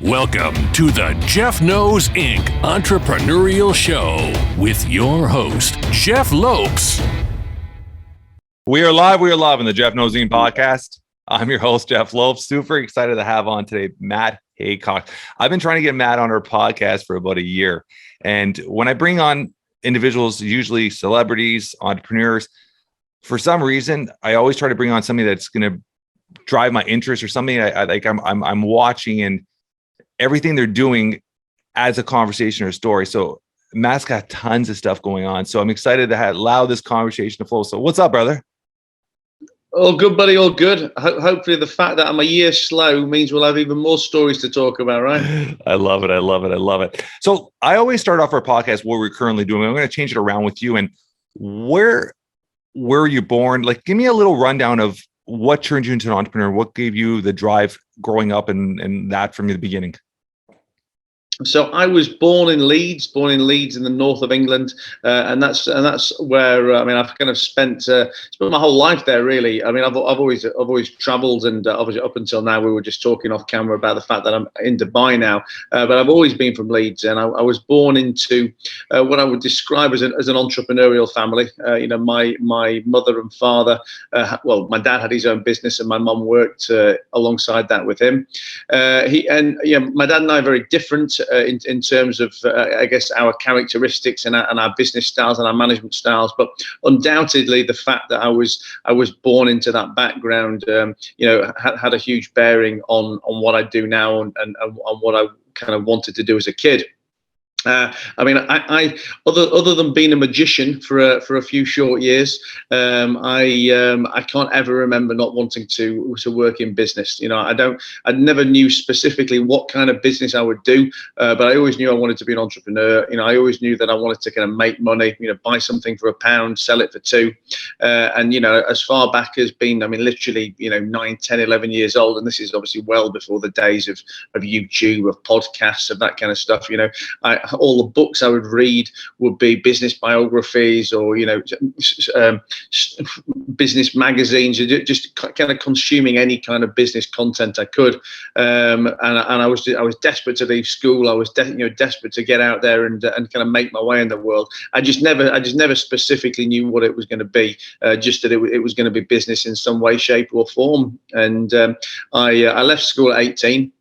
Welcome to the Jeff Knows Inc. Entrepreneurial Show with your host, Jeff Lopes. We are live on the Jeff Knows Inc. podcast. I'm your host, Jeff Lopes. Super excited to have on today, Matt Haycox. I've been trying to get Matt on our podcast for about a year. And when I bring on individuals, usually celebrities, entrepreneurs, for some reason, I always try to bring on somebody that's going to drive my interest or something I'm watching, and everything they're doing adds a conversation or a story. So Matt's got tons of stuff going on. So I'm excited to allow this conversation to flow. So what's up, brother? All good, buddy. All good. Hopefully the fact that I'm a year slow means we'll have even more stories to talk about, right? I love it. So I always start off our podcast what we're currently doing. I'm going to change it around with you. And where were you born? Like, give me a little rundown of what turned you into an entrepreneur. What gave you the drive growing up and that from the beginning? So I was born in Leeds in the north of England, and that's where I've kind of spent my whole life there, really. I mean, I've always travelled, and obviously up until now we were just talking off camera about the fact that I'm in Dubai now, but I've always been from Leeds, and I was born into what I would describe as an entrepreneurial family. My mother and father, my dad had his own business, and my mum worked alongside that with him. My dad and I are very different. In terms of, I guess, our characteristics and our business styles and our management styles, but undoubtedly the fact that I was born into that background, had a huge bearing on what I do now and on what I kind of wanted to do as a kid. I other than being a magician for a few short years, I can't ever remember not wanting to work in business. I never knew specifically what kind of business I would do, but I always knew I wanted to be an entrepreneur. I always knew that I wanted to kind of make money. Buy something for £1, sell it for £2, and as far back as being, literally, 9, 10, 11 years old, and this is obviously well before the days of YouTube, of podcasts, of that kind of stuff. All the books I would read would be business biographies or business magazines, just kind of consuming any kind of business content I could. And I was desperate to leave school. I was desperate to get out there and kind of make my way in the world. I just never specifically knew what it was going to be. Just that it was going to be business in some way, shape, or form. And I left school at 18.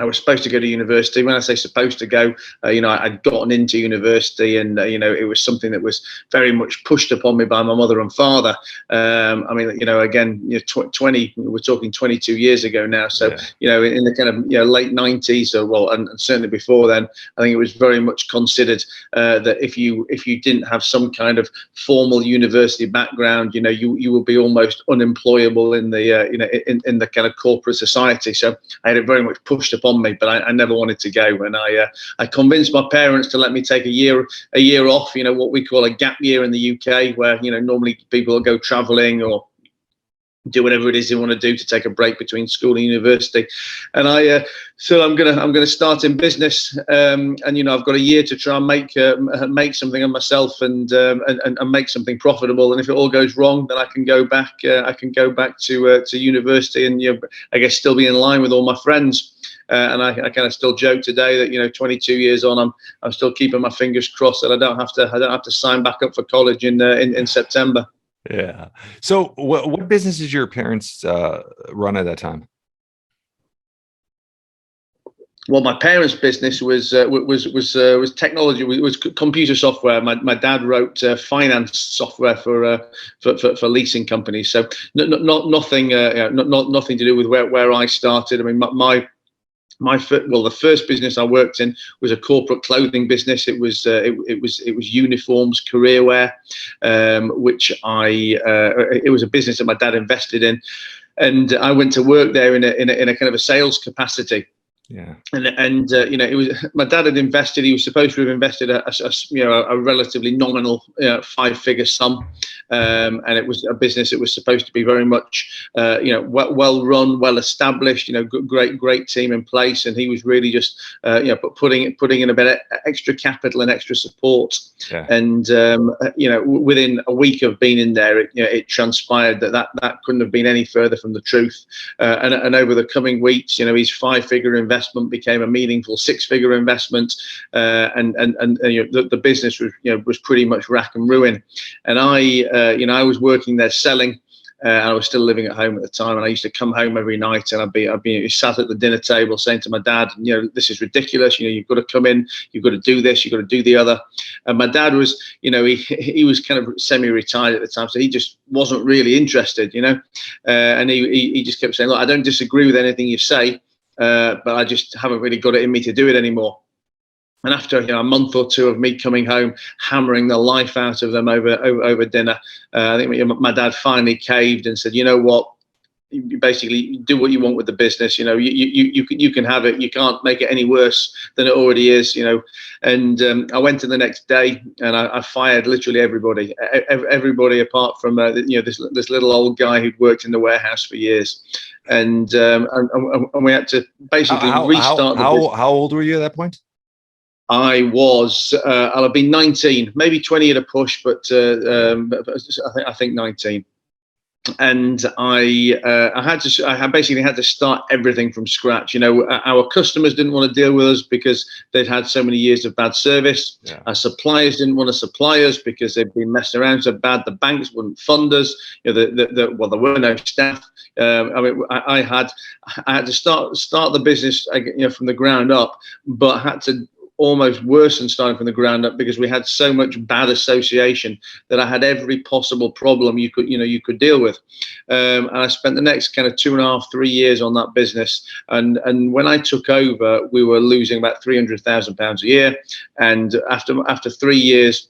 I was supposed to go to university. When I say supposed to go, I'd gotten into university, and it was something that was very much pushed upon me by my mother and father. Again, 20. We're talking 22 years ago now. So in the kind of late 90s, and certainly before then, I think it was very much considered that if you didn't have some kind of formal university background, you would be almost unemployable in the in the kind of corporate society. So I had it very much pushed upon me, but I never wanted to go, and I convinced my parents to let me take a year off, what we call a gap year in the UK, where normally people will go traveling or do whatever it is they want to do to take a break between school and university. And so I'm gonna start in business, and I've got a year to try and make something of myself and make something profitable. And if it all goes wrong, then I can go back to university and I guess still be in line with all my friends. And I kind of still joke today that 22 years on, I'm still keeping my fingers crossed that I don't have to sign back up for college in September. Yeah. So what business did your parents run at that time? Well, my parents' business was technology. Was computer software. My dad wrote finance software for leasing companies. So nothing to do with where I started. I mean, the first business I worked in was a corporate clothing business. It was uniforms, career wear, which it was a business that my dad invested in, and I went to work there in a kind of a sales capacity. Yeah. And it was, my dad had invested. He was supposed to have invested a relatively nominal 5-figure sum, and it was a business that was supposed to be very much well run, well established. Great team in place, and he was really just putting in a bit of extra capital and extra support. Yeah. And within a week of being in there, it transpired that couldn't have been any further from the truth. And over the coming weeks, his 5-figure investment investment became a meaningful 6-figure investment, and the business was pretty much rack and ruin. And I was working there selling. I was still living at home at the time, and I used to come home every night, and I'd be sat at the dinner table saying to my dad, this is ridiculous. You've got to come in, you've got to do this, you've got to do the other. And my dad was, he was kind of semi-retired at the time, so he just wasn't really interested, and he just kept saying, look, I don't disagree with anything you say, but I just haven't really got it in me to do it anymore. And after a month or two of me coming home, hammering the life out of them over dinner, I think my dad finally caved and said, you know what, you basically do what you want with the business. You can have it. You can't make it any worse than it already is. And I went in the next day and I fired literally everybody apart from this little old guy who'd worked in the warehouse for years. And we had to basically restart the business. How old were you at that point? I was, I'll have been 19, maybe 20 at a push, but I think 19. And I basically had to start everything from scratch. Our customers didn't want to deal with us because they'd had so many years of bad service. Yeah. Our suppliers didn't want to supply us because they'd been messed around so bad. The banks wouldn't fund us. There were no staff. I had to start the business, from the ground up, but had to almost worse than starting from the ground up because we had so much bad association that I had every possible problem you could deal with. And I spent the next kind of 2.5, 3 years on that business. And when I took over, we were losing about £300,000 a year. And after 3 years,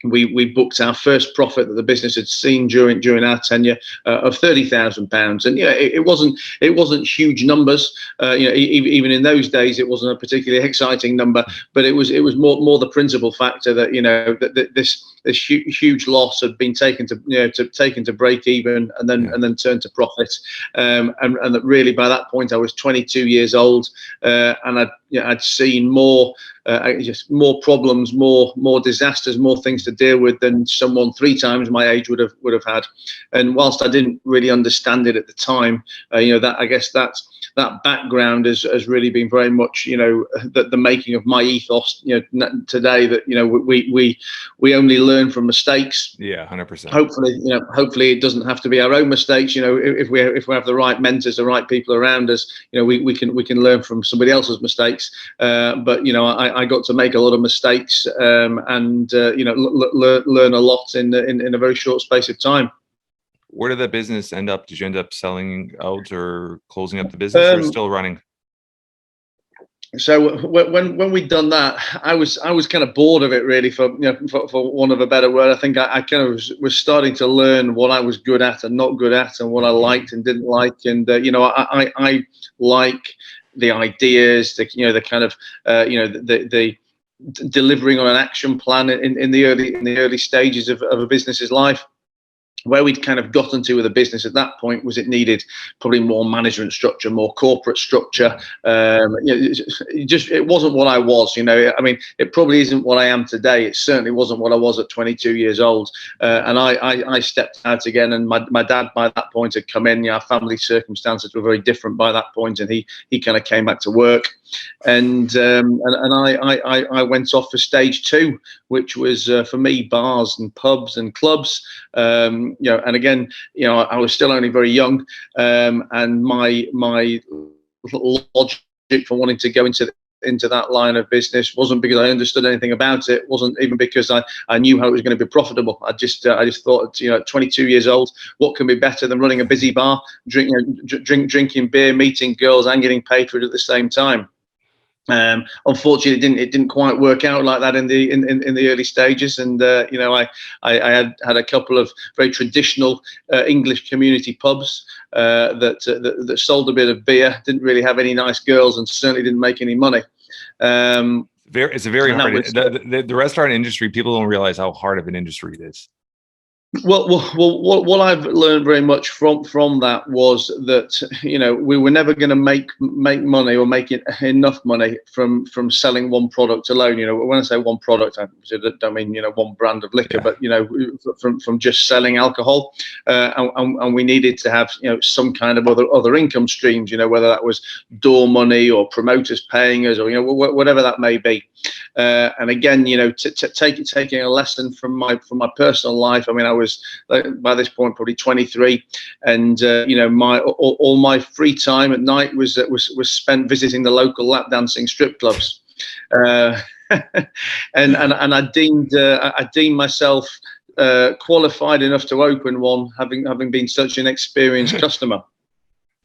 we booked our first profit that the business had seen during our tenure of £30,000, and it wasn't huge numbers. Even in those days, it wasn't a particularly exciting number, but it was more the principal factor that that this huge loss had been taken to break even and then turn to profit, and that really by that point I was 22 years old, and I'd seen more problems, more disasters, more things to deal with than someone 3 times my age would have had. And whilst I didn't really understand it at the time, that background has really been very much the making of my ethos today, that we only learn from mistakes. Yeah, 100%. Hopefully it doesn't have to be our own mistakes. If we have the right mentors, the right people around us, we can learn from somebody else's mistakes. But I got to make a lot of mistakes, and learn a lot in a very short space of time. Where did that business end up? Did you end up selling out or closing up the business, or still running? So when we'd done that, I was kind of bored of it, really, for want of a better word. I think I kind of was starting to learn what I was good at and not good at, and what I liked and didn't like. And I like the ideas, the kind of the delivering on an action plan in the early stages of a business's life. Where we'd kind of gotten to with the business at that point was it needed probably more management structure, more corporate structure. It wasn't what I was. It probably isn't what I am today. It certainly wasn't what I was at 22 years old. And I stepped out again, and my dad by that point had come in. Our family circumstances were very different by that point, and he kind of came back to work. And I went off for stage 2, which was for me bars and pubs and clubs. And again, I was still only very young, and my logic for wanting to go into that line of business wasn't because I understood anything about it. It wasn't even because I knew how it was going to be profitable. I just thought, at 22 years old, what can be better than running a busy bar, drinking beer, meeting girls, and getting paid for it at the same time. Unfortunately, it didn't quite work out like that in the early stages, and I had a couple of very traditional English community pubs that sold a bit of beer, didn't really have any nice girls, and certainly didn't make any money. It's a very hard. The restaurant industry, people don't realize how hard of an industry it is. What I've learned very much from that was that we were never going to make money or make enough money from selling one product alone. When I say one product, I don't mean one brand of liquor, but from just selling alcohol, and we needed to have some kind of other income streams. Whether that was door money or promoters paying us, or whatever that may be. And again, taking a lesson from my personal life. I mean, I was by this point probably 23, and all my free time at night was spent visiting the local lap dancing strip clubs, and I deemed myself qualified enough to open one, having been such an experienced customer.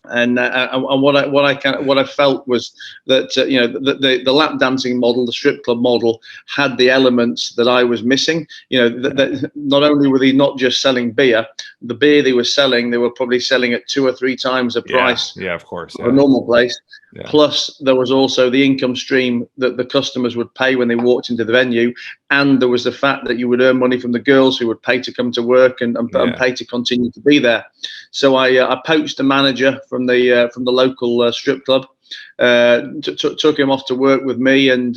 And what I felt was that the lap dancing model, the strip club model, had the elements that I was missing. That not only were they not just selling beer, the beer they were selling, they were probably selling at 2 or 3 times the price. Yeah, of course. Of a normal place. Yeah. Plus, there was also the income stream that the customers would pay when they walked into the venue, and there was the fact that you would earn money from the girls who would pay to come to work and pay to continue to be there. So I poached a manager from the local strip club, took him off to work with me, and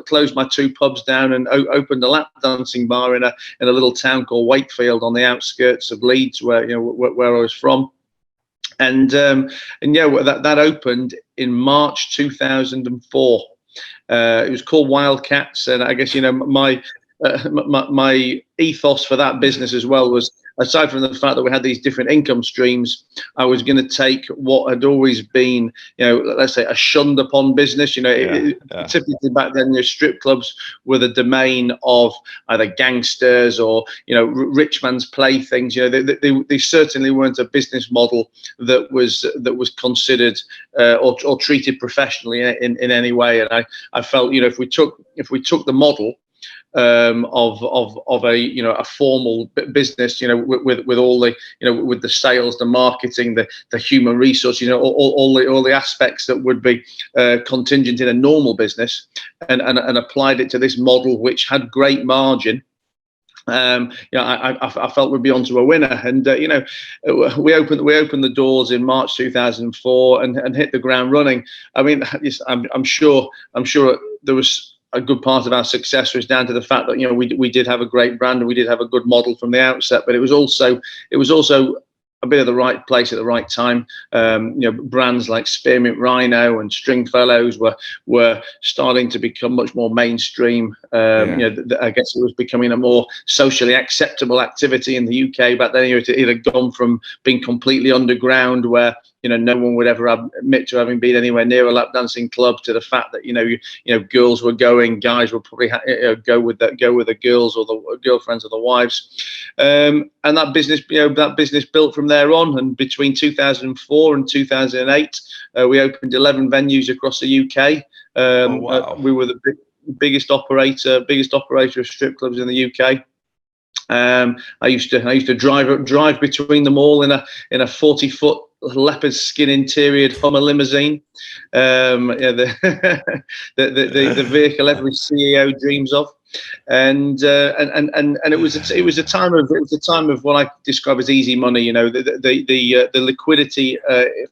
closed my 2 pubs down and opened a lap dancing bar in a little town called Wakefield on the outskirts of Leeds, where I was from. And that opened in March 2004. It was called Wildcats, and I guess my ethos for that business as well was, aside from the fact that we had these different income streams, I was going to take what had always been, let's say, a shunned upon business. Typically back then, the strip clubs were the domain of either gangsters or rich man's playthings. They certainly weren't a business model that was considered or treated professionally in any way. And I felt if we took the model of a formal business, with all the with the sales, the marketing, the human resource, all the aspects that would be contingent in a normal business, and applied it to this model, which had great margin. I felt we'd be onto a winner, and we opened the doors in March 2004 and hit the ground running. I mean, I'm sure there was a good part of our success was down to the fact that we did have a great brand and we did have a good model from the outset, but it was also a bit of the right place at the right time. Brands like Spearmint Rhino and Stringfellows were starting to become much more mainstream. I guess it was becoming a more socially acceptable activity in the UK back then. It had gone from being completely underground, where no one would ever admit to having been anywhere near a lap dancing club, to the fact that girls were going, guys would probably go with the girls or the girlfriends or the wives, and that business built from there on. And between 2004 and 2008, we opened 11 venues across the UK. Wow. We were the biggest operator of strip clubs in the UK. I used to drive between them all in a 40-foot leopard skin interior Hummer limousine, the vehicle every CEO dreams of, and it was a time of what I describe as easy money. The liquidity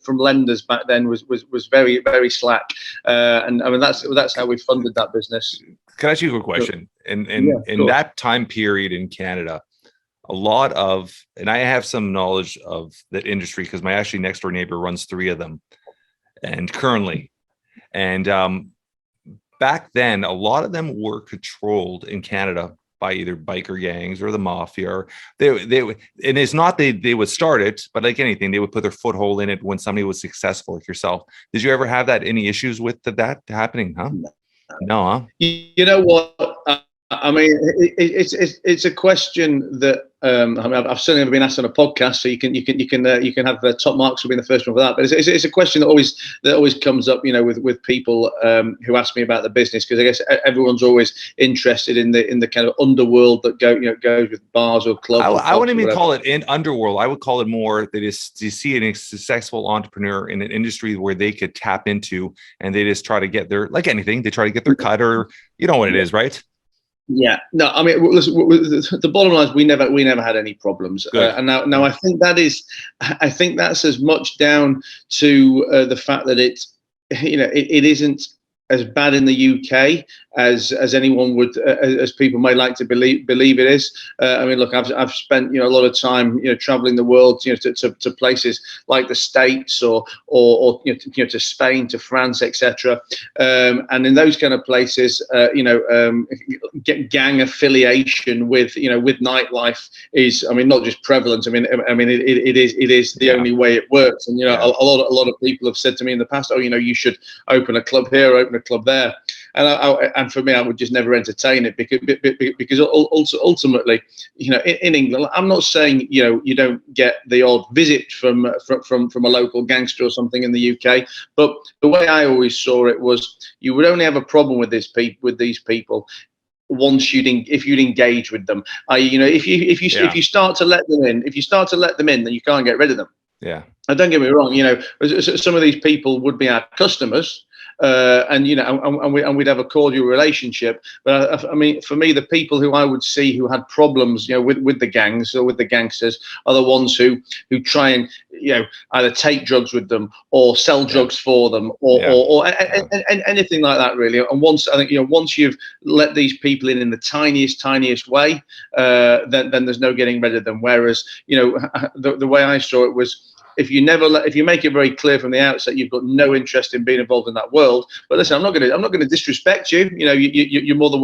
from lenders back then was very, very slack, and I mean that's how we funded that business. Can I ask you a quick question? In that time period in Canada, a lot of, and I have some knowledge of the industry because my actually next door neighbor runs 3 of them, and currently, and back then, a lot of them were controlled in Canada by either biker gangs or the mafia. Or they and it's not they would start it, but like anything, they would put their foothold in it when somebody was successful, like yourself. Did you ever have any issues with that happening? Huh? No, huh? You know what? I mean, it's a question that I've certainly never been asked on a podcast, so you can have top marks for being the first one for that. But it's a question that always comes up, with people who ask me about the business, because I guess everyone's always interested in the kind of underworld that goes with bars or clubs. I wouldn't even call it in underworld. I would call it more that is, you see a successful entrepreneur in an industry where they could tap into, and they just try to get their, like anything, they try to get their cut, or you know what it is, right? Yeah, no, I mean, listen, the bottom line is we never had any problems, and now I think that's as much down to the fact that it isn't as bad in the UK as anyone would as people may like to believe it is. I mean, look, I've spent a lot of time traveling the world to places like the States or to Spain, to France, etc. And in those kind of places, gang affiliation with nightlife is, I mean, not just prevalent. I mean it is the only way it works. And a lot of people have said to me in the past, oh, you should open a club here, open a club there. And for me, I would just never entertain it because ultimately, in England, I'm not saying you don't get the odd visit from a local gangster or something in the UK, but the way I always saw it was you would only have a problem with these people once if you'd engage with them. If you start to let them in, then you can't get rid of them. Yeah. And don't get me wrong, some of these people would be our customers, and we'd have a cordial relationship. But I mean, for me, the people who I would see who had problems, with the gangs or with the gangsters, are the ones who try and either take drugs with them or sell drugs for them or anything like that, really. And once you've let these people in the tiniest way, then there's no getting rid of them. Whereas the way I saw it was, if you make it very clear from the outset you've got no interest in being involved in that world, but listen, I'm not going to disrespect you. You're more than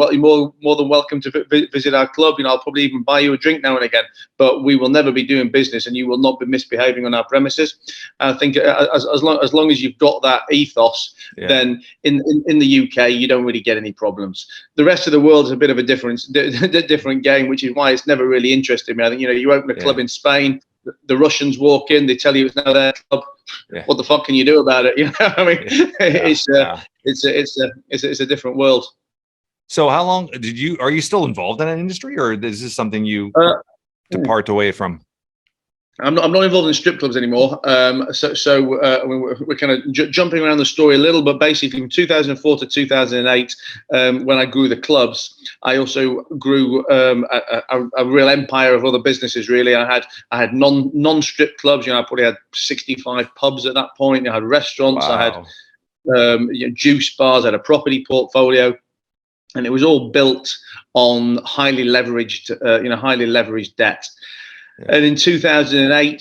welcome to visit our club. I'll probably even buy you a drink now and again, but we will never be doing business, and you will not be misbehaving on our premises. I think as long as you've got that ethos, then in the UK you don't really get any problems. The rest of the world is a bit of a different game, which is why it's never really interested me. I think you open a club in Spain. The Russians walk in, they tell you it's now their club. Yeah. What the fuck can you do about it? I mean, it's a different world. So how long are you still involved in that industry, or is this something you depart away from? I'm not involved in strip clubs anymore. We're kind of jumping around the story a little, but basically from 2004 to 2008, when I grew the clubs, I also grew a real empire of other businesses. Really, I had non-strip clubs. I probably had 65 pubs at that point. I had restaurants. Wow. I had juice bars. I had a property portfolio, and it was all built on highly leveraged debt. And in 2008,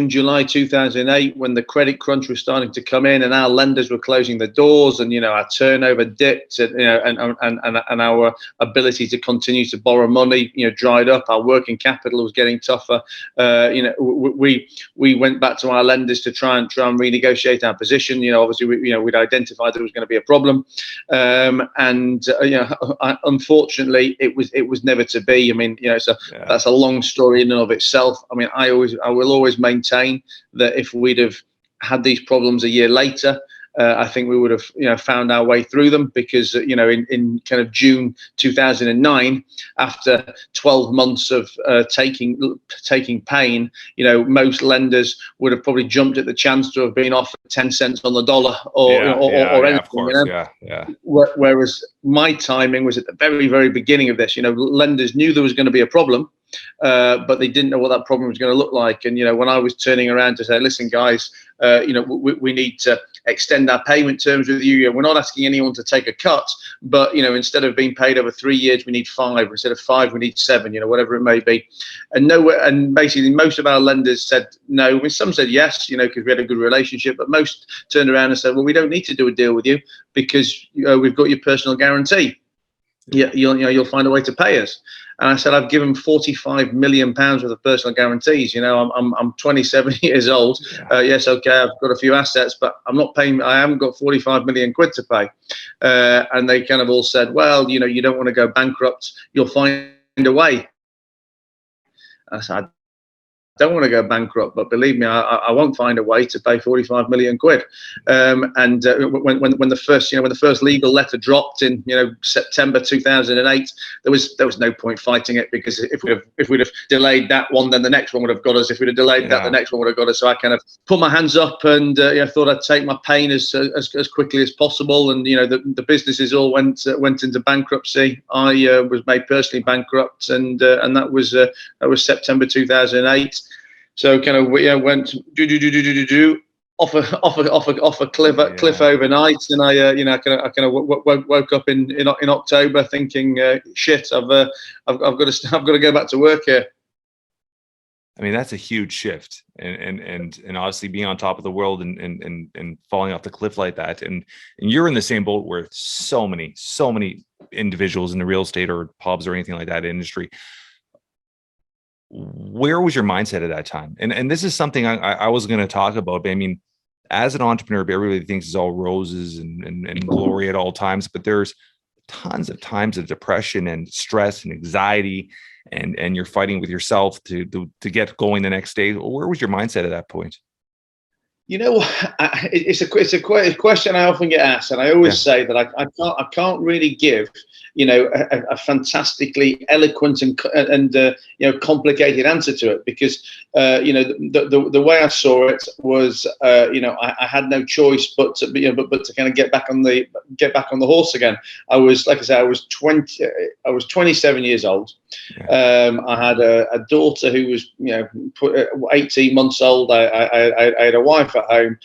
July 2008, when the credit crunch was starting to come in and our lenders were closing the doors, and our turnover dipped, and our ability to continue to borrow money dried up, our working capital was getting tougher. We went back to our lenders to try and renegotiate our position. Obviously we'd identified there was going to be a problem, unfortunately it was never to be. I mean, that's a long story in and of itself. I mean, I will always maintain that if we'd have had these problems a year later, I think we would have found our way through them, because in kind of June 2009, after 12 months of taking pain, most lenders would have probably jumped at the chance to have been offered 10 cents on the dollar or anything. Of course, Whereas my timing was at the very, very beginning of this. Lenders knew there was going to be a problem, but they didn't know what that problem was going to look like. And when I was turning around to say, listen guys, we need to extend our payment terms with you. We're not asking anyone to take a cut, but instead of being paid over 3 years, we need 5. Instead of 5, we need 7. Whatever it may be. And basically most of our lenders said no. I mean, some said yes, because we had a good relationship, but most turned around and said, well, we don't need to do a deal with you because we've got your personal guarantee. You'll find a way to pay us. And I said, I've given £45 million worth of personal guarantees. I'm 27 years old. Yes, okay, I've got a few assets, but I'm not paying. I haven't got 45 million quid to pay. And they kind of all said, well, you don't want to go bankrupt. You'll find a way. I said, don't want to go bankrupt, but believe me, I won't find a way to pay 45 million quid. When the first legal letter dropped in September 2008, there was no point fighting it, because if we'd have delayed that one, then the next one would have got us. If we'd have delayed that, the next one would have got us. So I kind of put my hands up and thought I'd take my pain as quickly as possible. And the businesses all went into bankruptcy. I was made personally bankrupt, and that was September 2008. So kind of went off a cliff overnight, and I kind of woke up in October thinking, shit, I've got to go back to work here. I mean, that's a huge shift, and obviously being on top of the world and falling off the cliff like that, and you're in the same boat where so many individuals in the real estate or pubs or anything like that industry. Where was your mindset at that time? And this is something I was going to talk about. But I mean, as an entrepreneur, everybody thinks it's all roses and glory at all times, but there's tons of times of depression and stress and anxiety, and you're fighting with yourself to get going the next day. Where was your mindset at that point? It's a question I often get asked, and I always say that I can't really give a fantastically eloquent and complicated answer to it, because the way I saw it was I had no choice but to kind of get back on the horse again. I was, like I said, I was 27 years old. I had a daughter who was 18 months old. I had a wife at home.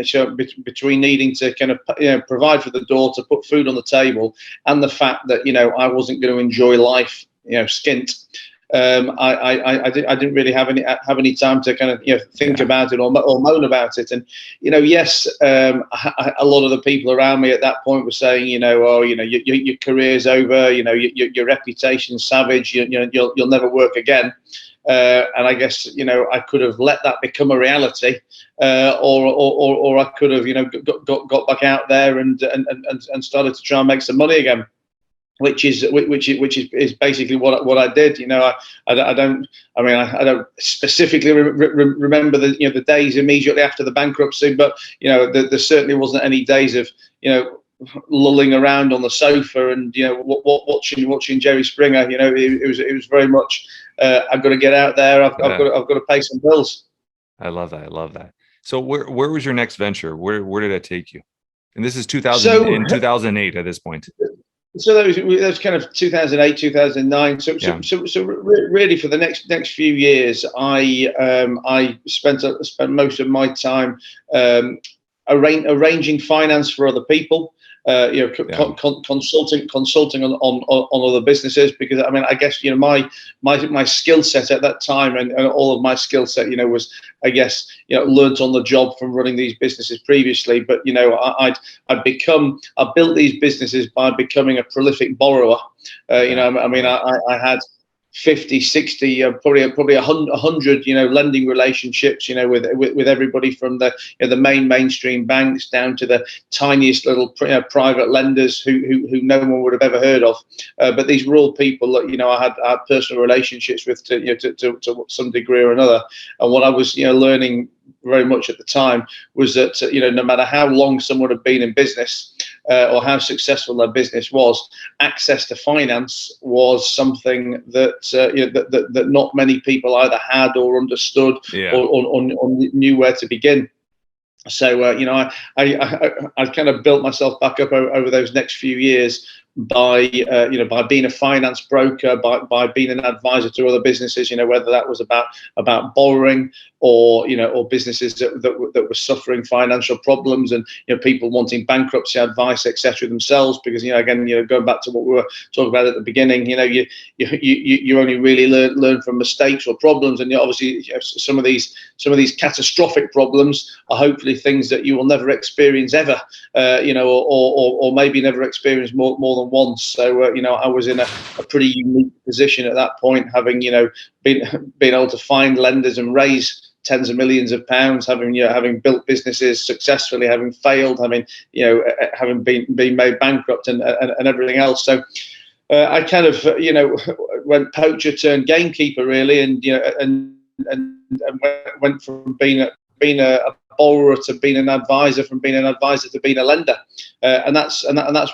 So between needing to kind of provide for the daughter, put food on the table, and the fact that I wasn't going to enjoy life skint, I didn't really have any time to kind of think about it or moan about it. And yes, a lot of the people around me at that point were saying your career's over, your reputation's savage, you'll never work again. And I guess I could have let that become a reality, or I could have got back out there and started to try and make some money again, which is basically what I did. I don't specifically remember the days immediately after the bankruptcy, but there certainly wasn't any days of lulling around on the sofa and watching Jerry Springer. It was very much I've got to get out there. I've got to pay some bills. I love that. So where was your next venture? Where did that take you? And this is 2008 at this point. So that was kind of 2008, 2009. So really for the next few years, I spent most of my time arranging finance for other people. Consulting on other businesses, because I guess my skill set at that time and all of my skill set was learnt on the job from running these businesses previously. But I built these businesses by becoming a prolific borrower. I had 50, 60, probably 100, lending relationships, with everybody from the mainstream banks down to the tiniest little private lenders who no one would have ever heard of. But these were all people that I had personal relationships with to some degree or another. And what I was learning very much at the time was that no matter how long someone had been in business or how successful their business was, access to finance was something that not many people either had or understood or knew where to begin. So I kind of built myself back up over those next few years by being a finance broker, by being an advisor to other businesses, whether that was about borrowing or businesses that were suffering financial problems, and people wanting bankruptcy advice, etc. themselves, because again going back to what we were talking about at the beginning, you only really learn from mistakes or problems, and obviously some of these catastrophic problems are hopefully things that you will never experience ever, or maybe never experience more than once. So I was in a pretty unique position at that point, having been able to find lenders and raise tens of millions of pounds, having built businesses successfully, having failed, having been made bankrupt and everything else. So I kind of went poacher turned gamekeeper really, and went from being a borrower to being an advisor, from being an advisor to being a lender, and that's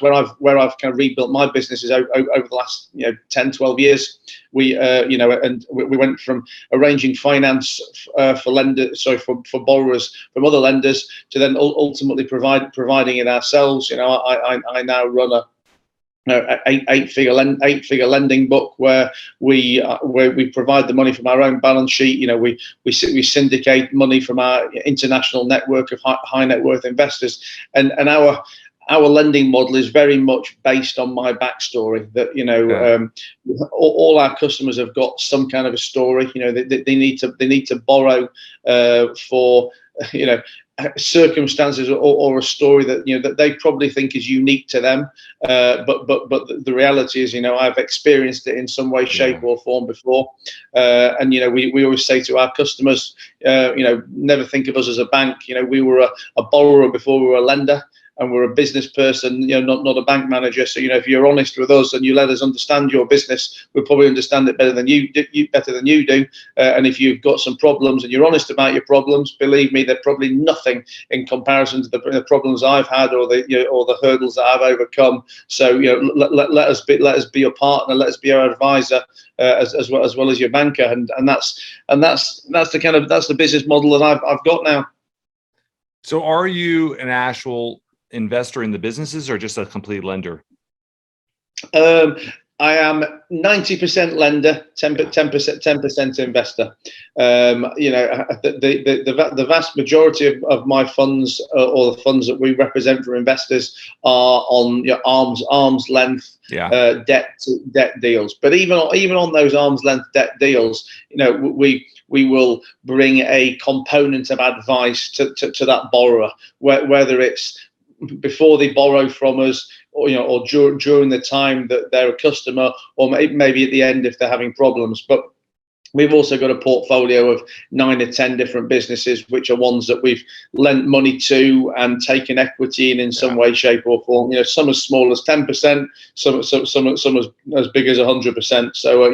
where I've kind of rebuilt my businesses over the last 10, 12 years. We we went from arranging finance for borrowers from other lenders to then ultimately providing it ourselves. I now run a eight-figure lending book where we provide the money from our own balance sheet. We syndicate money from our international network of high net worth investors, and our lending model is very much based on my backstory. That all our customers have got some kind of a story. They need to borrow for circumstances or a story that they probably think is unique to them, but the reality is I've experienced it in some way, shape or form before, and we always say to our customers, never think of us as a bank. We were a borrower before we were a lender, and we're a business person, not a bank manager. So if you're honest with us and you let us understand your business, we'll probably understand it better than you do. And if you've got some problems and you're honest about your problems, believe me, they're probably nothing in comparison to the problems I've had or the hurdles that I've overcome. So let us be your partner, let us be your advisor, as well as your banker, and that's the business model that I've got now. So are you an actual investor in the businesses or just a complete lender? I am 90% lender, 10% investor. The vast majority of my funds, or the funds that we represent for investors, are on arm's length debt deals. But even on those arm's length debt deals, we will bring a component of advice to that borrower, whether it's before they borrow from us, or during the time that they're a customer, or maybe at the end if they're having problems. But we've also got a portfolio of 9 or 10 different businesses, which are ones that we've lent money to and taken equity in some way, shape or form. Some as small as 10%, some as big as 100%. So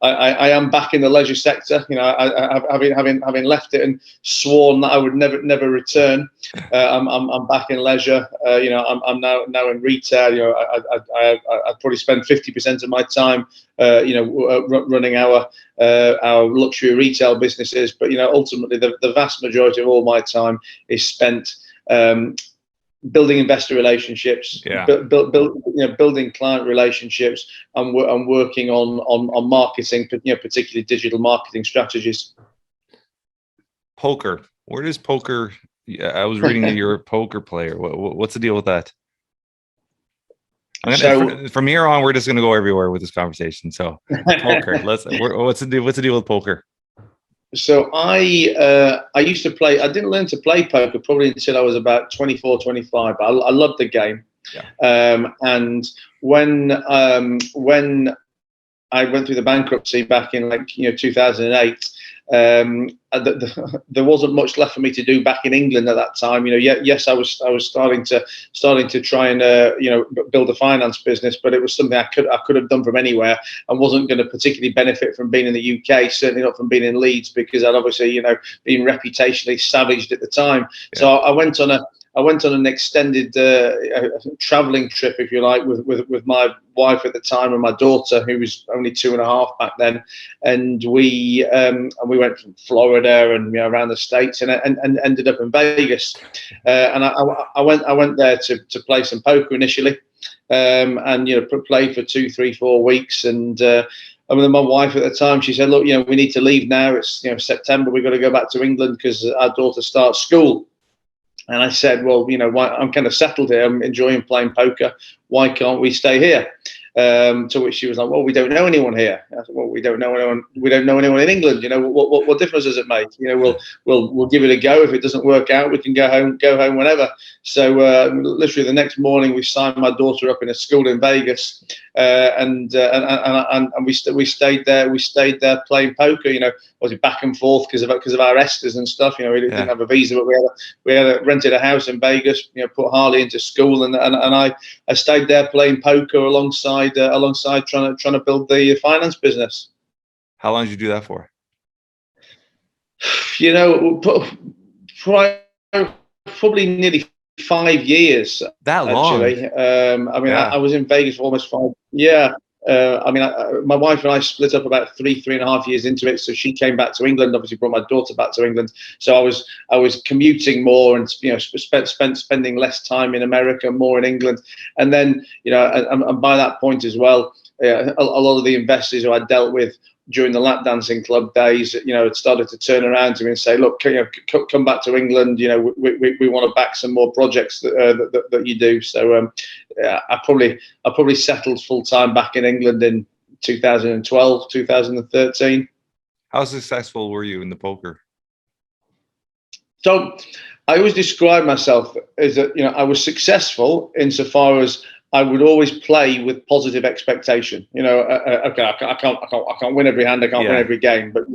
I am back in the leisure sector. Having left it and sworn that I would never return. I'm back in leisure. I'm now in retail. I probably spend 50% of my time running our luxury retail businesses, but ultimately the vast majority of all my time is spent building investor relationships, building client relationships, and working on marketing, particularly digital marketing strategies. Poker. Where does poker? I was reading that you're a poker player. What's the deal with that? From here on, we're just going to go everywhere with this conversation. So poker. What's the deal with poker? So I used to play. I didn't learn to play poker probably until I was about 24, 25. I loved the game. And when I went through the bankruptcy back in 2008, there wasn't much left for me to do back in England at that time. Yes, I was starting to try and build a finance business, but it was something I could have done from anywhere, and wasn't going to particularly benefit from being in the UK. Certainly not from being in Leeds, because I'd obviously been reputationally savaged at the time. So I went on an extended traveling trip, if you like, with my wife at the time and my daughter, who was only 2.5 back then, and we went from Florida and around the States, and ended up in Vegas, and I went there to play some poker initially, and play for 2, 3, 4 weeks, and then my wife at the time, she said, look, we need to leave now. It's September. We've got to go back to England because our daughter starts school. And I said, well, why, I'm kind of settled here. I'm enjoying playing poker. Why can't we stay here? To which she was like, well, we don't know anyone here. I said, well, we don't know anyone. We don't know anyone in England. What difference does it make? We'll give it a go. If it doesn't work out, we can go home whenever. So literally the next morning, we signed my daughter up in a school in Vegas, and we stayed there. We stayed there playing poker. Was it back and forth because of our Esters and stuff. We didn't have a visa, but we had rented a house in Vegas. Put Harley into school, and I stayed there playing poker alongside trying to build the finance business. How long did you do that for? Probably nearly 5 years. That long? Actually, I was in Vegas for almost 5. Yeah. My wife and I split up about 3.5 years into it. So she came back to England. Obviously, brought my daughter back to England. So I was commuting more, and spending less time in America, more in England. And then and by that point as well, a lot of the investors who I dealt with during the lap dancing club days, had started to turn around to me and say, "Look, come back to England. We want to back some more projects that you do." So I probably settled full time back in England in 2012, 2013. How successful were you in the poker? So I always describe myself as that I was successful insofar as I would always play with positive expectation. Okay, I can't win every hand, I can't win every game, but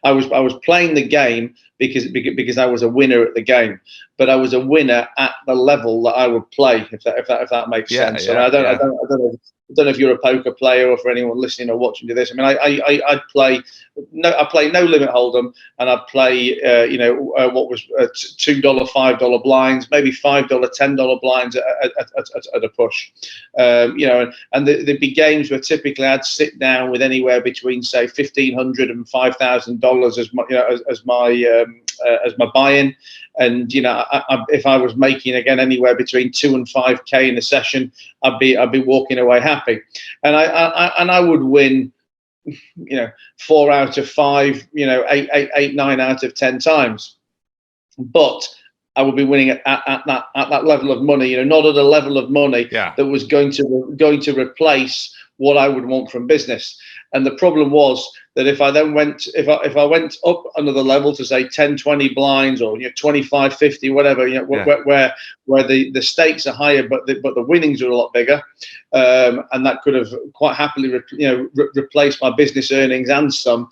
I was playing the game because I was a winner at the game, but I was a winner at the level that I would play. If that makes sense. Yeah, I don't know if you're a poker player, or for anyone listening or watching to this. I play no limit hold'em, and I play what was $2, $5 blinds, maybe $5, $10 blinds at a push. And there'd be games where typically I'd sit down with anywhere between say $1,500 and $5,000 as my buy-in. And if I was making again anywhere between 2 and 5K in a session, I'd be walking away happy. And I would win 4 out of 5, 8, 9 out of 10 times. But I would be winning at that level of money, not at a level of money that was going to replace what I would want from business. And the problem was that if I then went up another level to say 10, 20 blinds, or 25, 50, whatever, where the stakes are higher, but the winnings are a lot bigger, and that could have quite happily replaced my business earnings and some,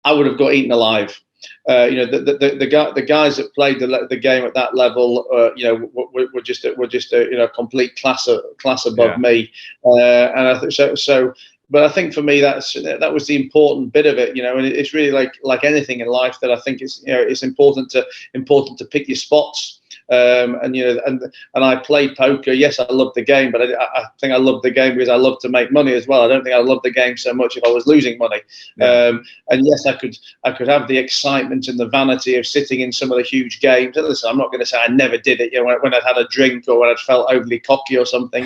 I would have got eaten alive. The guys that played the game at that level, were just a complete class above me, and I think so. But I think for me, that was the important bit of it, and it's really like anything in life, that I think it's important to pick your spots. And I played poker. Yes, I loved the game, but I think I loved the game because I love to make money as well. I don't think I loved the game so much if I was losing money. And yes, I could have the excitement and the vanity of sitting in some of the huge games. And listen, I'm not going to say I never did it. When I'd had a drink or when I'd felt overly cocky or something,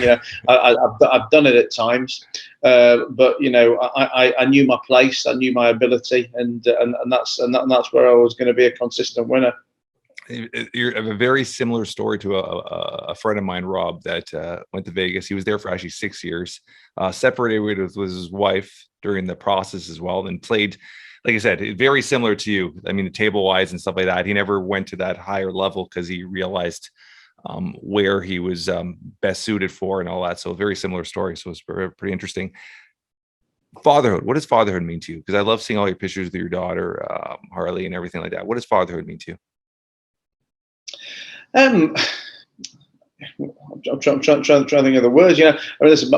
I've done it at times. But I knew my place, I knew my ability, and that's where I was going to be a consistent winner. You have a very similar story to a friend of mine, Rob, that went to Vegas. He was there for actually 6 years, separated with his wife during the process as well, and played, like I said, very similar to you. I mean, table wise and stuff like that. He never went to that higher level because he realized where he was best suited for and all that. So very similar story. So it's pretty interesting. Fatherhood. What does fatherhood mean to you? Because I love seeing all your pictures with your daughter, Harley, and everything like that. What does fatherhood mean to you? I'm trying to think of the words. Listen,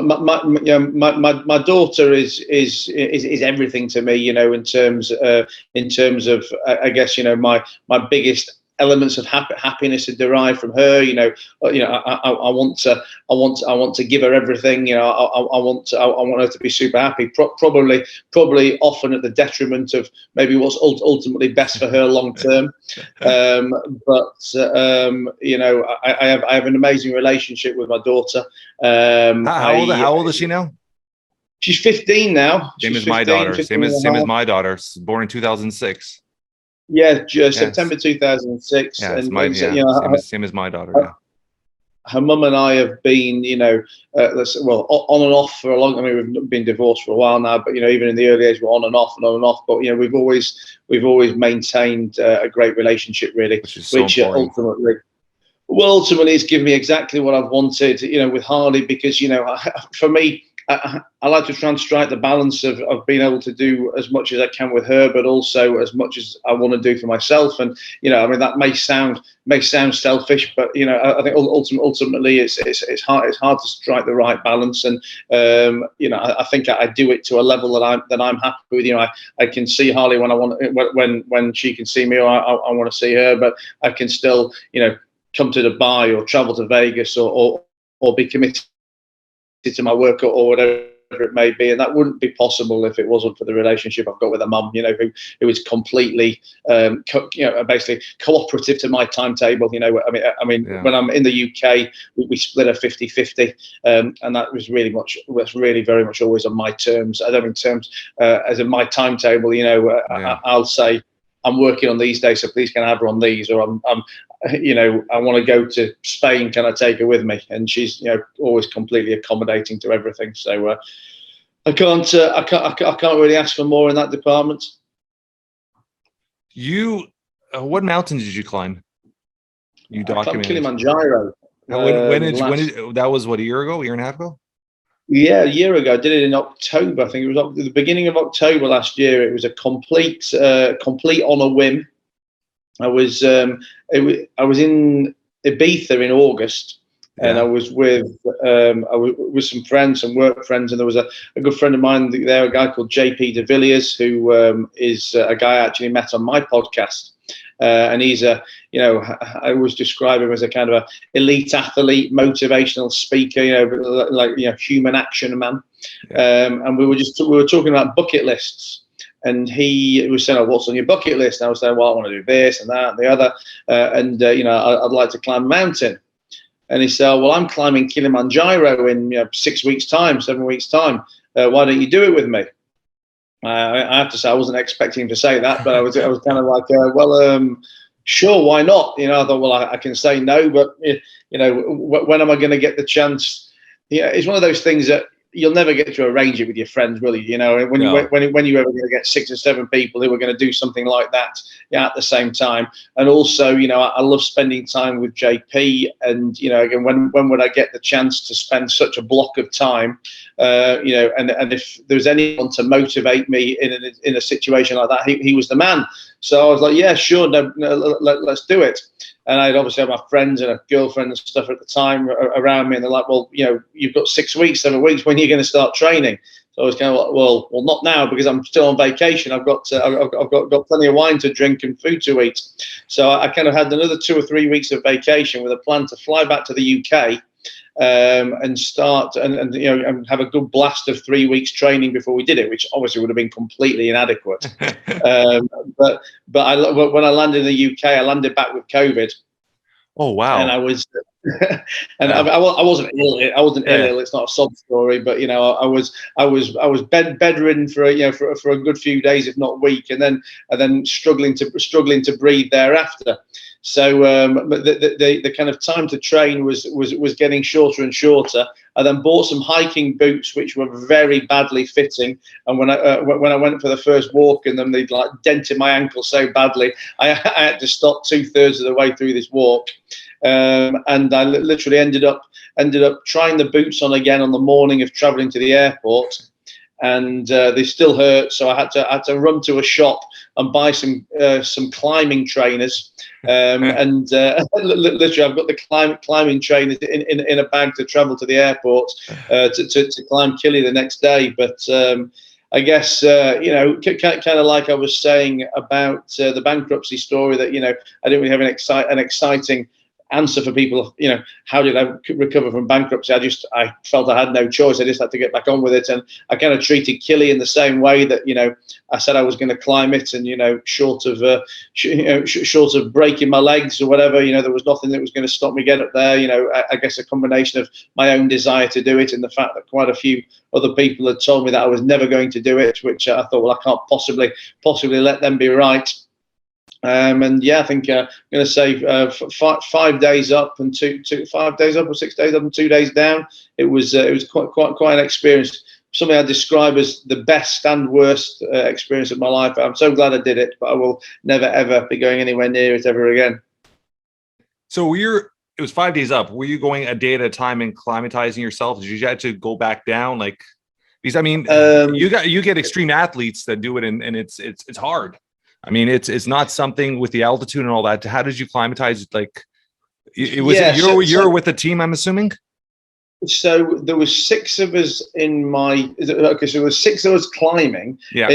my daughter is everything to me. In terms of I guess my biggest elements of happiness are derived from her. I want to give her everything. I want her to be super happy. Probably often at the detriment of maybe what's ultimately best for her long term. But I have an amazing relationship with my daughter. How old is she now? She's 15 now. Same as my daughter. Same as my daughter. Born in 2006. Yeah, September 2006. Yeah, and same as my daughter. Yeah. Her mum and I have been, on and off for a long. I mean, we've been divorced for a while now, but even in the early age, we're on and off. But we've always maintained a great relationship, really, which ultimately it's given me exactly what I've wanted, with Harley, because for me, I like to try and strike the balance of being able to do as much as I can with her, but also as much as I want to do for myself. And I mean, that may sound selfish, but I think ultimately it's hard to strike the right balance. And I think I do it to a level that I'm happy with. I can see Harley when I want, when she can see me, or I want to see her, but I can still come to Dubai or travel to Vegas or be committed to my work or whatever it may be, and that wouldn't be possible if it wasn't for the relationship I've got with a mum, who is completely, basically cooperative to my timetable. I mean, yeah. When I'm in the UK, we split a 50-50, and that was really very much always on my terms. I don't mean terms as in my timetable. Yeah. I'll say I'm working on these days, so please can I have her on these, or I want to go to Spain, can I take her with me? And she's always completely accommodating to everything. So I can't really ask for more in that department. You what mountains did you climb? You documented Kilimanjaro. When that was, what, a year and a half ago? Yeah, a year ago. I did it in October. I think it was the beginning of October last year. It was a complete on a whim. I was in Ibiza in August, and I was with some friends, some work friends, and there was a good friend of mine there, a guy called JP de Villiers, who is a guy I actually met on my podcast. And he's I always describe him as a kind of a elite athlete, motivational speaker, human action man. And we were talking about bucket lists. And he was saying, what's on your bucket list? And I was saying, well, I want to do this and that and the other. I'd like to climb a mountain. And he said, well, I'm climbing Kilimanjaro in 7 weeks' time. Why don't you do it with me? I have to say, I wasn't expecting him to say that, but I was kind of like, sure, why not? I thought, well, I can say no, but when am I going to get the chance? It's one of those things that you'll never get to arrange it with your friends, will you? When you're ever going to get 6 or 7 people who are going to do something like that at the same time. And also, I love spending time with JP. And again, when would I get the chance to spend such a block of time? And if there's anyone to motivate me in a situation like that, he was the man. So I was like, yeah, sure, no, let's do it. And I'd obviously have my friends and a girlfriend and stuff at the time around me, and they're like, well, you've got 6 weeks, 7 weeks, when are you going to start training? So I was kind of like, well, not now, because I'm still on vacation. I've got plenty of wine to drink and food to eat. So I kind of had another 2 or 3 weeks of vacation with a plan to fly back to the UK and start and have a good blast of 3 weeks training before we did it, which obviously would have been completely inadequate. But when I landed in the UK, I landed back with COVID. Oh wow! And I was, I wasn't ill. I wasn't ill. It's not a sob story, but I was bedridden for a good few days, if not week, and then struggling to breathe thereafter. So the kind of time to train was getting shorter and shorter. I then bought some hiking boots, which were very badly fitting. And when I went for the first walk in them, they'd like dented my ankle so badly, I had to stop 2/3 of the way through this walk. And I literally ended up trying the boots on again on the morning of traveling to the airport. And they still hurt, so I had to run to a shop and buy some climbing trainers. And literally, I've got the climbing trainers in a bag to travel to the airport to climb Kili the next day. But I guess kind of like I was saying about the bankruptcy story, that I didn't really have an exciting answer for people. How did I recover from bankruptcy? I felt I had no choice. I just had to get back on with it, and I kind of treated Kili in the same way that I said I was going to climb it, and short of breaking my legs or whatever, there was nothing that was going to stop me getting up there. I guess a combination of my own desire to do it and the fact that quite a few other people had told me that I was never going to do it, which I thought, well, I can't possibly let them be right. And yeah, I think I'm going to say 5 days up and 5 days up, or 6 days up and 2 days down. It was quite an experience. Something I describe as the best and worst experience of my life. I'm so glad I did it, but I will never ever be going anywhere near it ever again. So it was 5 days up. Were you going a day at a time and climatizing yourself? Did you have to go back down? Like, Because I mean, you get extreme athletes that do it, and it's hard. I mean, it's not something with the altitude and all that. How did you climatize? Like, you're with a team, I'm assuming. So there was 6 of us in my. Okay, so there was 6 of us climbing. Yeah.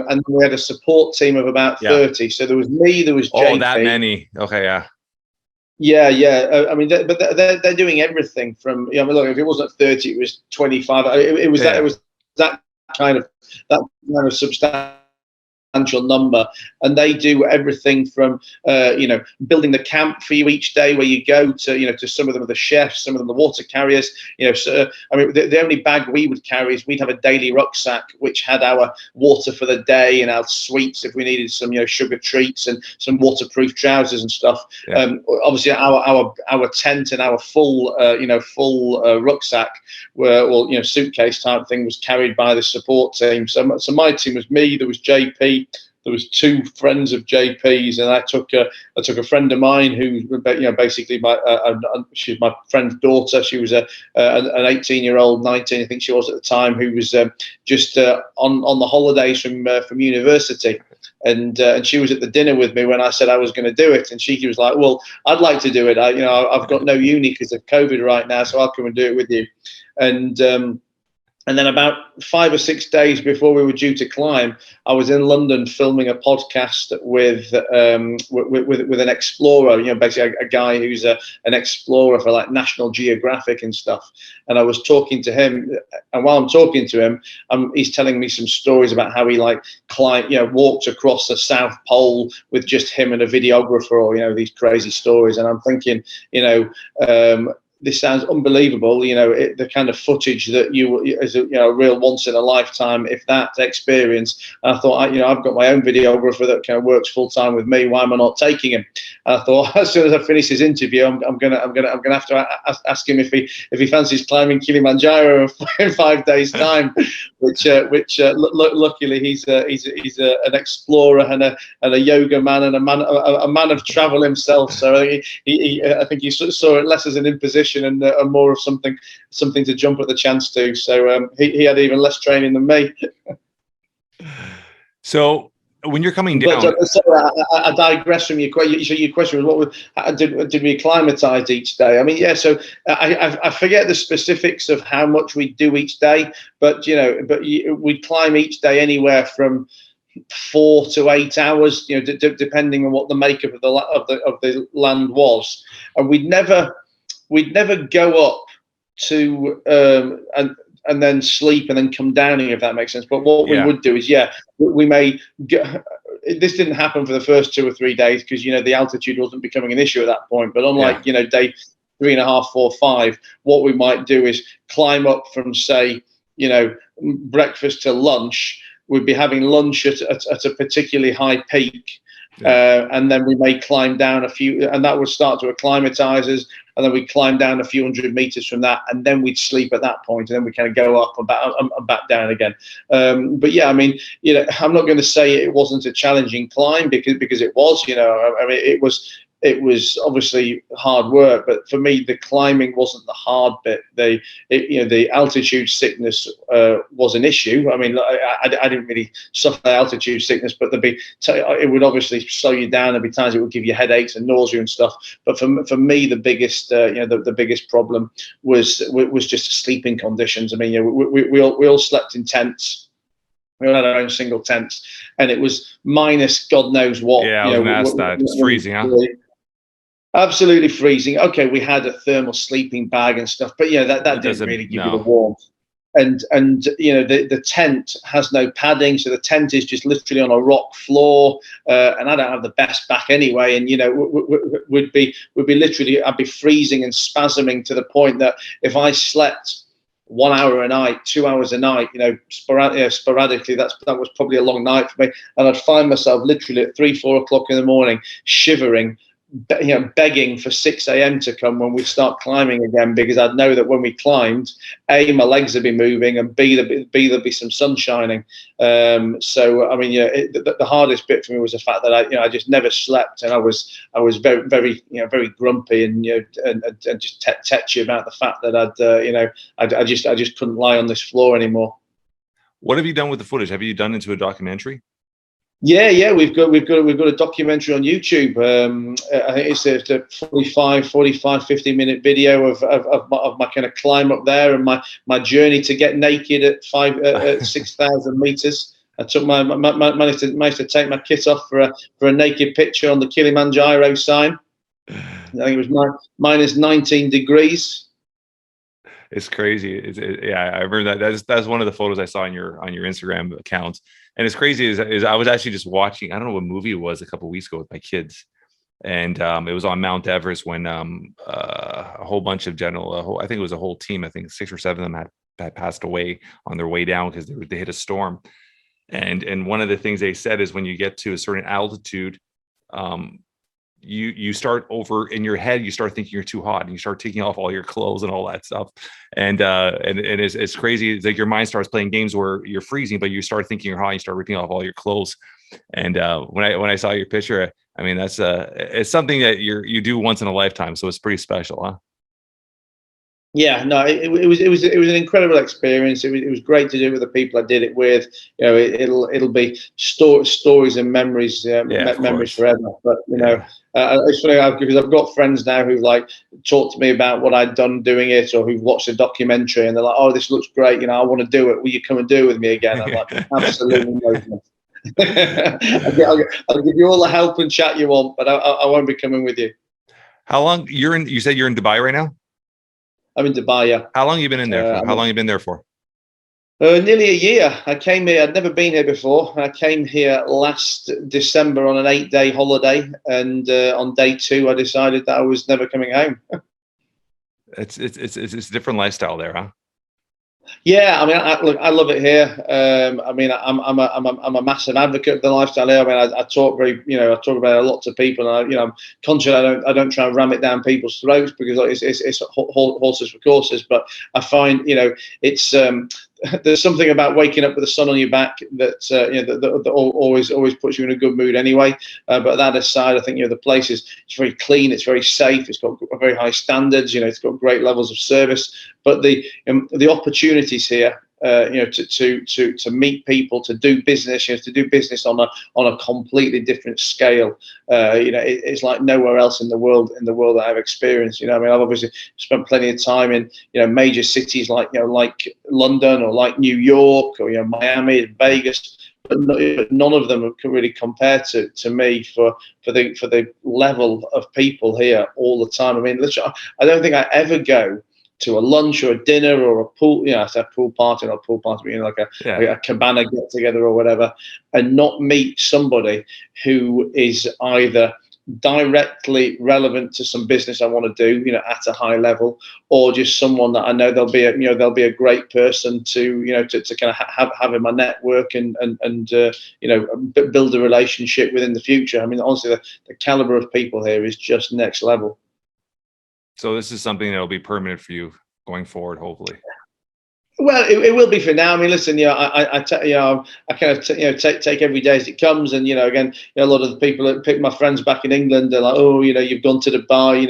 And we had a support team of about 30. So there was me, there was JP. Oh, that many. Okay, yeah. Yeah. I mean, they're doing everything from. I mean, look, if it wasn't 30, it was 25. It was that kind of substantial number, and they do everything from building the camp for you each day where you go to to some of them are the chefs, some of them the water carriers. So I mean, the only bag we would carry is we'd have a daily rucksack which had our water for the day and our sweets if we needed some sugar treats and some waterproof trousers and stuff. Obviously our tent and our full rucksack suitcase type thing was carried by the support team. So my team was me, there was JP, there was 2 friends of JP's, and I took a friend of mine who basically she's my friend's daughter. She was an 18-year-old, 19 I think she was at the time, who was just on the holidays from university. And she was at the dinner with me when I said I was going to do it, and she was like, "Well, I'd like to do it. I've got no uni because of COVID right now, so I'll come and do it with you." And then about 5 or 6 days before we were due to climb, I was in London filming a podcast with an explorer, basically a guy who's an explorer for like National Geographic and stuff. And I was talking to him, and while I'm talking to him, he's telling me some stories about how he walked across the South Pole with just him and a videographer, or these crazy stories. And I'm thinking, this sounds unbelievable, the kind of footage that as a real once in a lifetime, if that experience. And I thought, I've got my own videographer that kind of works full time with me. Why am I not taking him? And I thought, as soon as I finish his interview, I'm gonna have to ask him if he fancies climbing Kilimanjaro in 5 days' time. Which luckily he's an explorer and a yoga man and a man of travel himself. So I think he saw it less as an imposition and more of something to jump at the chance to. So he had even less training than me. So when you're coming down, I digress from your question. So your question was, did we acclimatise each day? I mean, yeah. So I forget the specifics of how much we do each day, but we climb each day anywhere from 4 to 8 hours, depending on what the makeup of the land was, and we'd never go up to and then sleep and then come down, if that makes sense. But what we would do is, we may this didn't happen for the first 2 or 3 days because the altitude wasn't becoming an issue at that point. But unlike day 3.5, 4, 5, what we might do is climb up from, say, breakfast to lunch. We'd be having lunch at a particularly high peak. And then we may climb down a few, and that would start to acclimatise us. And then we'd climb down a few hundred meters from that, and then we'd sleep at that point, and then we kind of go up and back down again. But yeah, I mean, I'm not going to say it wasn't a challenging climb because it was. I mean, it was obviously hard work, but for me, the climbing wasn't the hard bit. The altitude sickness was an issue. I mean, I didn't really suffer altitude sickness, but it would obviously slow you down. There'd be times it would give you headaches and nausea and stuff. But for me, the biggest the biggest problem was just sleeping conditions. I mean, we all slept in tents. We all had our own single tents, and it was minus God knows what. Yeah, I was gonna ask that. It's freezing, huh? Absolutely freezing. Okay, we had a thermal sleeping bag and stuff, but that didn't really give you the warmth. And the tent has no padding, so the tent is just literally on a rock floor. And I don't have the best back anyway. And would be literally, I'd be freezing and spasming to the point that if I slept 1 hour a night, 2 hours a night, sporadically, that was probably a long night for me. And I'd find myself literally at 3, 4 o'clock in the morning, shivering, begging for 6 a.m. to come when we start climbing again, because I'd know that when we climbed, A, my legs would be moving, and B, there'd be some sun shining. So I mean, the hardest bit for me was the fact that I just never slept, and I was very, very, very grumpy and just tetchy about the fact that I just couldn't lie on this floor anymore. What have you done with the footage? Have you done into a documentary? Yeah, we've got a documentary on YouTube. I think it's a 50 minute video of my kind of climb up there and my journey to get naked at 6,000 meters. I took managed to take my kit off for a naked picture on the Kilimanjaro sign. I think it was minus 19 degrees. It's crazy. Yeah, I remember that. That's one of the photos I saw on your Instagram account. And it's crazy is I was actually just watching, I don't know what movie it was a couple of weeks ago with my kids. And it was on Mount Everest when a whole bunch of I think it was a whole team, I think 6 or 7 of them had passed away on their way down because they hit a storm. And one of the things they said is when you get to a certain altitude, you start over in your head, you start thinking you're too hot and you start taking off all your clothes and all that stuff. And it's crazy. It's like your mind starts playing games where you're freezing, but you start thinking you're hot, you start ripping off all your clothes. And when I saw your picture, I mean, that's it's something that you do once in a lifetime. So it's pretty special, huh? Yeah, no, it was an incredible experience. It was great to do it with the people I did it with. You know, it'll be stories and memories, memories forever. But you know, it's funny because I've got friends now who like talk to me about what I'd done doing it, or who've watched a documentary and they're like, "Oh, this looks great. You know, I want to do it. Will you come and do it with me again?" I'm like, "Absolutely no." I'll give you all the help and chat you want, but I won't be coming with you. How long you said you're in Dubai right now? I'm in Dubai, yeah. How long have you been in there for? How long have you been there for? Nearly a year. I came here. I'd never been here before. I came here last December on an 8-day holiday, and on day 2, I decided that I was never coming home. It's a different lifestyle there, huh? Yeah, I mean, I love it here. I mean, I'm a massive advocate of the lifestyle here. I mean, I talk about it a lot to people, and I'm conscious I don't try and ram it down people's throats because it's horses for courses. But I find it's there's something about waking up with the sun on your back that always puts you in a good mood anyway. But that aside, I think the place it's very clean, it's very safe, it's got very high standards. It's got great levels of service. But the opportunities here, to meet people, to do business, to do business on a completely different scale. It's like nowhere else in the world that I've experienced. I mean, I've obviously spent plenty of time in major cities like London or like New York or Miami, Vegas. But none of them can really compare to me for the level of people here all the time. I mean, literally, I don't think I ever go to a lunch or a dinner or a pool, I said pool party, not a pool party, like a cabana get together or whatever, and not meet somebody who is either directly relevant to some business I want to do, at a high level, or just someone that I know they'll be a great person to kind of have in my network and build a relationship within the future. I mean, honestly, the caliber of people here is just next level. So this is something that will be permanent for you going forward, hopefully. Well, it will be for now. I mean, listen, I kind of take every day as it comes, and again, a lot of the people that pick my friends back in England, they're like, oh, you've gone to Dubai,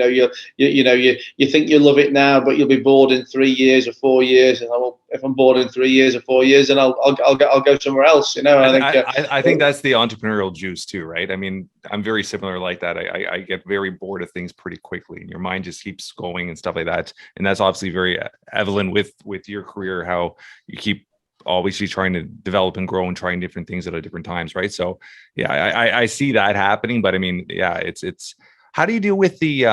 you think you'll love it now, but you'll be bored in 3 years or 4 years. And well, if I'm bored in 3 years or 4 years, then I'll go somewhere else. I think that's the entrepreneurial juice too, right? I mean, I'm very similar like that. I get very bored of things pretty quickly, and your mind just keeps going and stuff like that. And that's obviously very evident with your career, how you keep obviously trying to develop and grow and trying different things at different times, right? So yeah, I see that happening. But I mean, yeah, it's how do you deal with the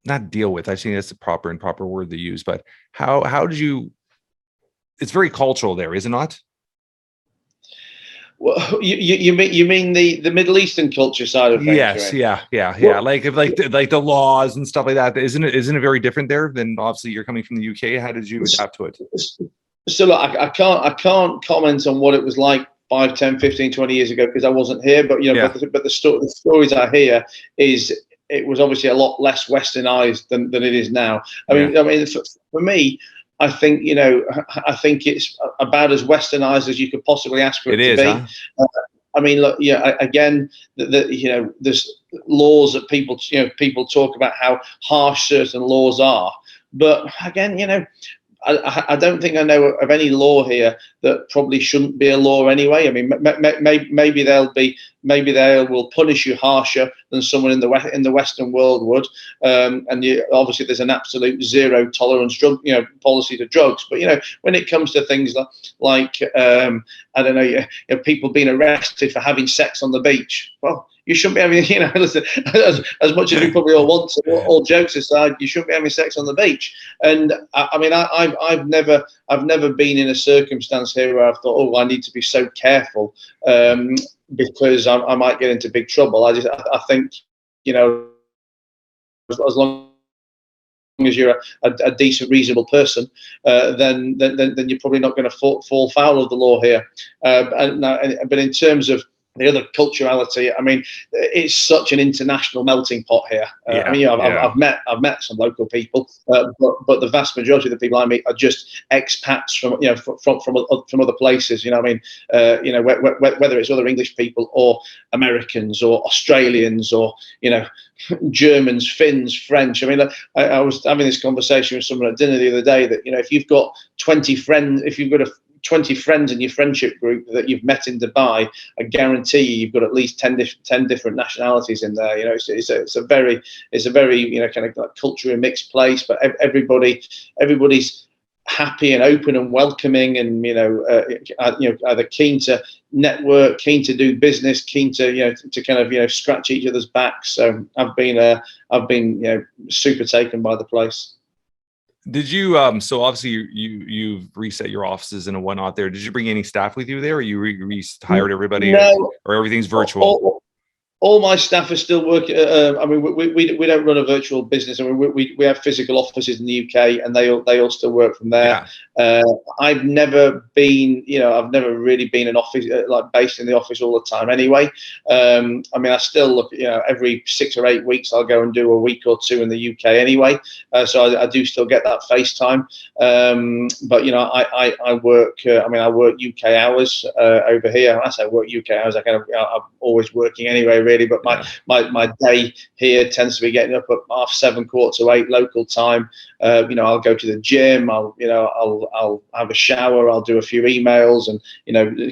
not deal with, I think that's the proper word to use, but how did you, it's very cultural there, is it not? Well, you mean the Middle Eastern culture side of things? Yes, right? yeah. Well, like the laws and stuff like that. Isn't it very different there than obviously you're coming from the UK? How did you adapt to it? So look, I can't comment on what it was like 5, 10, 15, 20 years ago because I wasn't here. But but the stories I hear is it was obviously a lot less westernized than it is now. I mean, for me, I think it's about as westernized as you could possibly ask for it to be. Huh? I mean, look, again, there's laws that people talk about how harsh certain laws are, but again, I don't think I know of any law here that probably shouldn't be a law anyway. I mean, maybe they will punish you harsher than someone in the Western world would. And obviously, there's an absolute zero tolerance policy to drugs. But when it comes to things like I don't know, people being arrested for having sex on the beach, well, you shouldn't be having, listen, as much as we probably all want to, all jokes aside, you shouldn't be having sex on the beach. And I mean, I've never been in a circumstance here where I've thought, oh, I need to be so careful because I might get into big trouble. I think, as long as you're a decent, reasonable person, then you're probably not going to fall foul of the law here. But in terms of the other culturality, I mean, it's such an international melting pot here. I've met some local people, but the vast majority of the people I meet are just expats from other places. Whether it's other English people or Americans or Australians or Germans, Finns, French. I mean, I was having this conversation with someone at dinner the other day that if you've got 20 friends, if you've got 20 friends in your friendship group that you've met in Dubai, I guarantee you've got at least 10 different nationalities in there. It's a very kind of like culturally mixed place, but everybody's happy and open and welcoming, and either keen to network, keen to do business, keen to to kind of scratch each other's backs. So I've been super taken by the place. Did you so obviously you've reset your offices and whatnot there. Did you bring any staff with you there, or you hired everybody? No, or everything's virtual? All my staff are still working. I mean, we don't run a virtual business. I mean, we have physical offices in the UK, and they all still work from there. Yeah. I've never really been an office like based in the office all the time. Anyway, I mean, I still look. Every 6 or 8 weeks, I'll go and do a week or two in the UK anyway. So I do still get that FaceTime. But I work. I work UK hours over here. When I say work UK hours, I'm always working anyway. Really, but my day here tends to be getting up at 7:30, 7:45 local time. I'll go to the gym. I'll have a shower. I'll do a few emails, and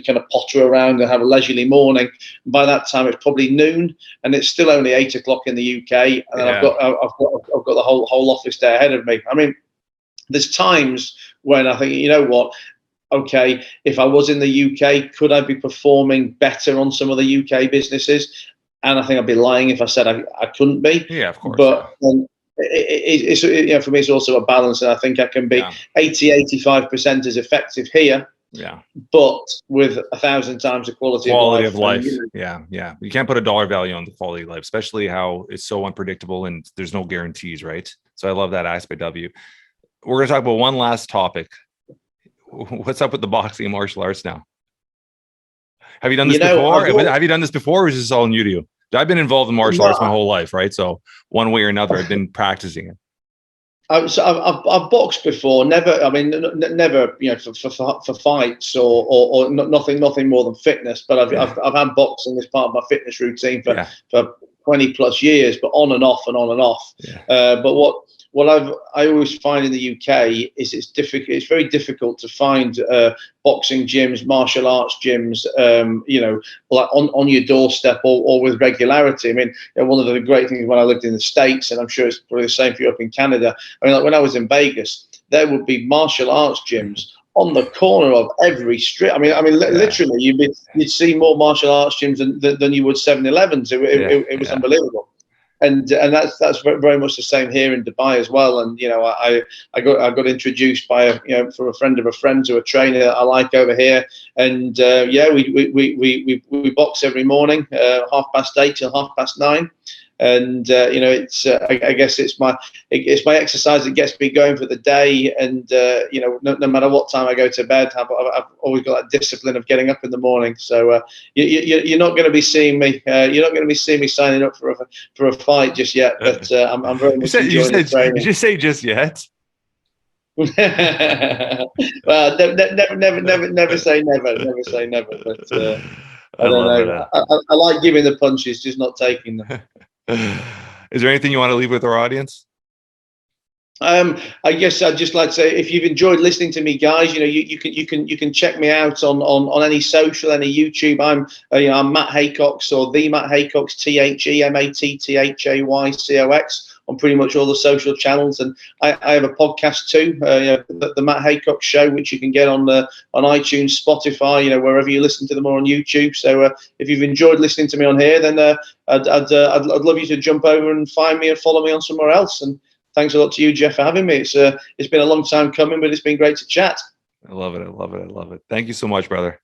kind of potter around and have a leisurely morning. By that time, it's probably noon, and it's still only 8 o'clock in the UK, and then I've got the whole office day ahead of me. I mean, there's times when I think, what. Okay, if I was in the UK, could I be performing better on some of the UK businesses? And I think I'd be lying if I said I couldn't be. Yeah, of course. But it's for me, it's also a balance, and I think I can be 80-85% as effective here. Yeah. But with 1,000 times the quality of life. Yeah. You can't put a dollar value on the quality of life, especially how it's so unpredictable and there's no guarantees, right? So I love that aspect of you. We're going to talk about one last topic. What's up with the boxing and martial arts now? Have you done this before? Have you done this before, or is this all new to you? I've been involved in martial arts my whole life, right? So one way or another, I've been practicing it. So I've boxed before. Never for fights or nothing more than fitness. But I've had boxing as part of my fitness routine for 20 plus years, but on and off and on and off. Yeah. But what I always find in the UK is it's difficult. It's very difficult to find boxing gyms, martial arts gyms, like on your doorstep or with regularity. I mean, one of the great things when I lived in the States, and I'm sure it's probably the same for you up in Canada. I mean, like when I was in Vegas, there would be martial arts gyms on the corner of every street. I mean, literally, you'd see more martial arts gyms than you would 7-Elevens. It was unbelievable. And that's very much the same here in Dubai as well. And I got introduced by from a friend of a friend to a trainer that I like over here. And we box every morning, 8:30 till 9:30. And it's I guess it's my exercise that gets me going for the day. And no matter what time I go to bed, I've always got that discipline of getting up in the morning. So you're not going to be seeing me. You're not going to be seeing me signing up for a fight just yet. But I'm very much enjoying the training. Did you say just yet? Well, never say never. Never say never. But I don't know. I like giving the punches, just not taking them. Is there anything you want to leave with our audience? I guess I'd just like to say, if you've enjoyed listening to me, guys, you can check me out on any social, any YouTube. I'm Matt Haycox, or the Matt Haycox, TheMattHaycox on pretty much all the social channels, and I have a podcast too, the Matt Haycox Show, which you can get on iTunes, Spotify, wherever you listen to them, or on YouTube. So if you've enjoyed listening to me on here, then I'd love you to jump over and find me and follow me on somewhere else. And thanks a lot to you, Jeff, for having me. It's been a long time coming, but it's been great to chat. I love it. I love it. I love it. Thank you so much, brother.